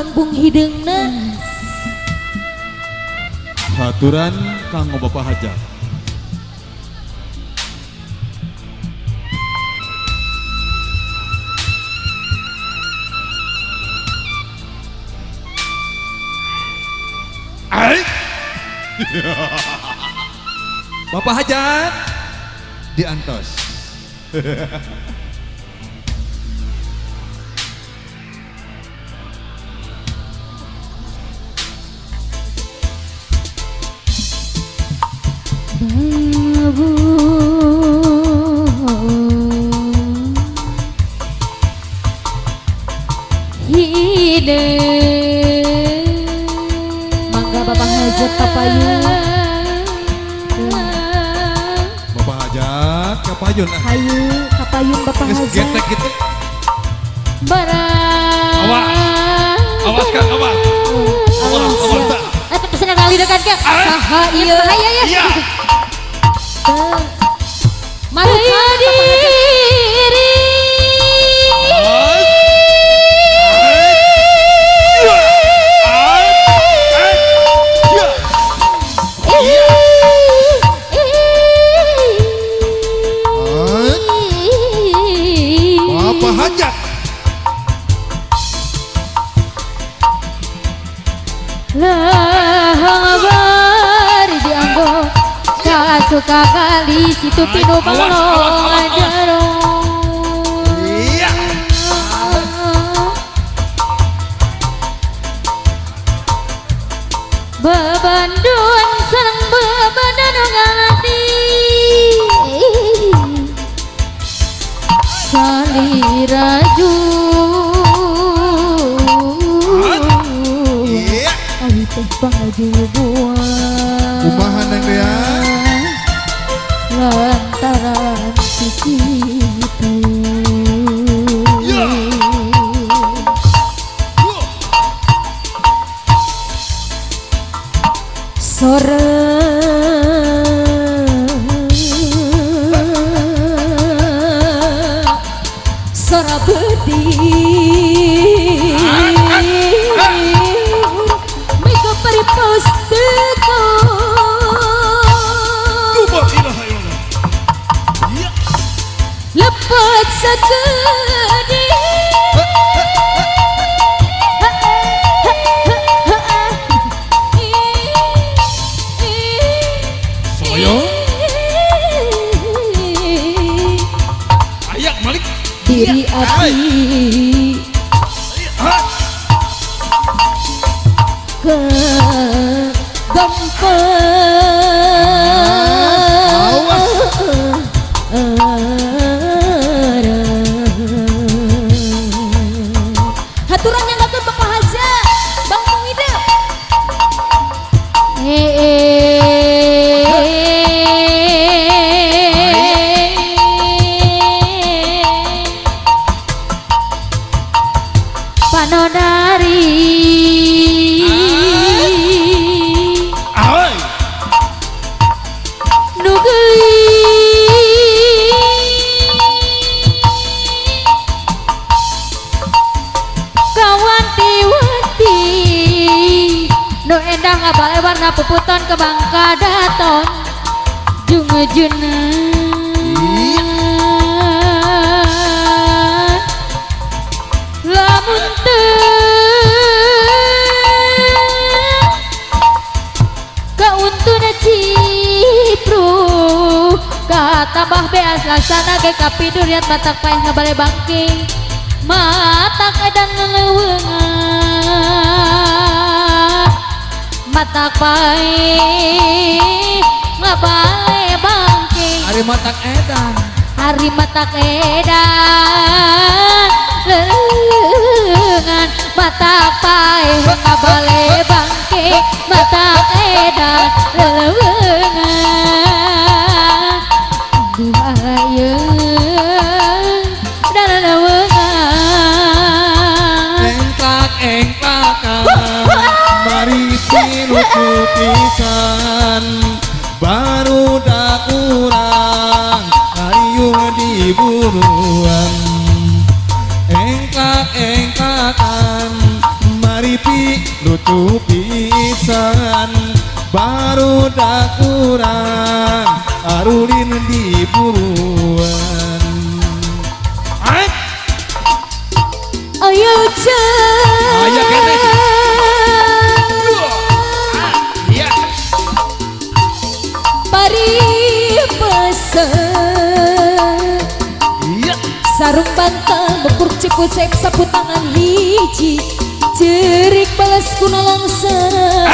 bangbung hideungna. Haturan kanggo Bapak Hajat. Bapak Hajat diantos. Mangga Bapak Hajat kapayun. Bapak Hajat kapayun Hayu kapayun Bapak Geus Hajat. getek gitu. Awas. Awas Kang, awas. Awas. Eta pesenan kali dekat ke. Saha ieu? Bahaya ya. Iya. Maruka diri. Bapak Hajat. Bari dianggo kasuka kali situ pinu balong ajarong. Iya. Bebanduan sareng bebadan ngalati saliraju. Iya. Awi teh pangaju buah. Kumaha neng ya? Lantaran sikitu. Ya. Sore sora beti miko paripos teko Ilaha illallah. Iya. lepat sakedi Soyo. Ayak Malik. diri api ke haturan yang gak Bapak Hajat Bang Muhide. Panodari Ahoy. nugeli kawan tiwati nu endah ngabale warna puputan ke Bangka Daton jungejeuneuh lamun kauntuna cipru katambah beas laksana ge kapiduriat matak paeh ngabale bangking matak edan ngeleweungan matak paeh ngabale bangking Ari matak edan. hari matak edan lengan matak paeh ngabale bangke matak edan lelewengan duhayeung dan lelewengan Engklak mari tinuku pisan baru dak urang hayung diburuan engklak-engklakan mari pipi lucu pisan baru dak kurang arulin di buruan. Ayo jangan Aya kene. Iya. Bari pesen Iya. sarung bantal bekur cekucek sapu tangan hiji cerik balas kuna langsung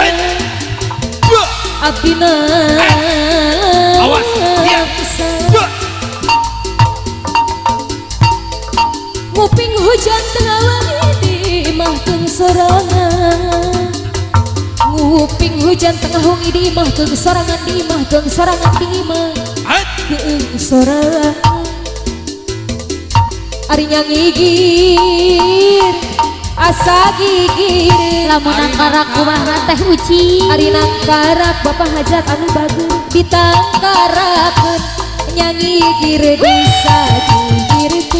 abdina Awas. Iya. nguping hujan tengah wangi di imah teng sorangan nguping hujan tengah wangi di imah teng sorangan di imah teng sorangan di imah teng sorangan ari nyangigir asa gigir lamun angkarak kumaha teh uci ari nangkarak bapak hajat anu bagus ditangkarakeun nyangigir bisa gigir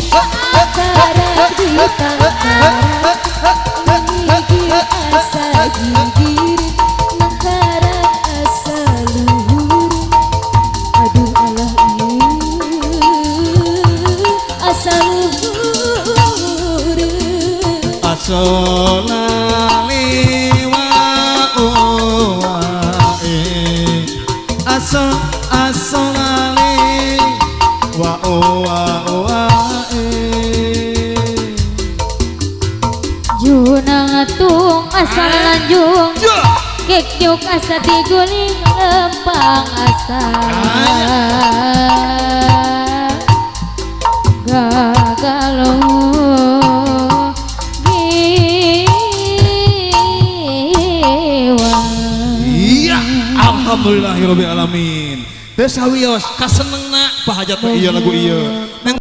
angkarak ditangkarak nyangigir asa gigir nangkarak asa luhur aduh alah asa luhur Asolali wa oae asolali wa oae Junang atung asal lanjung kek juk asa diguling lempang asa gagalo iya alhamdulillahirabbil alamin teu sawios kasenengna pahajat mah ieu lagu ieu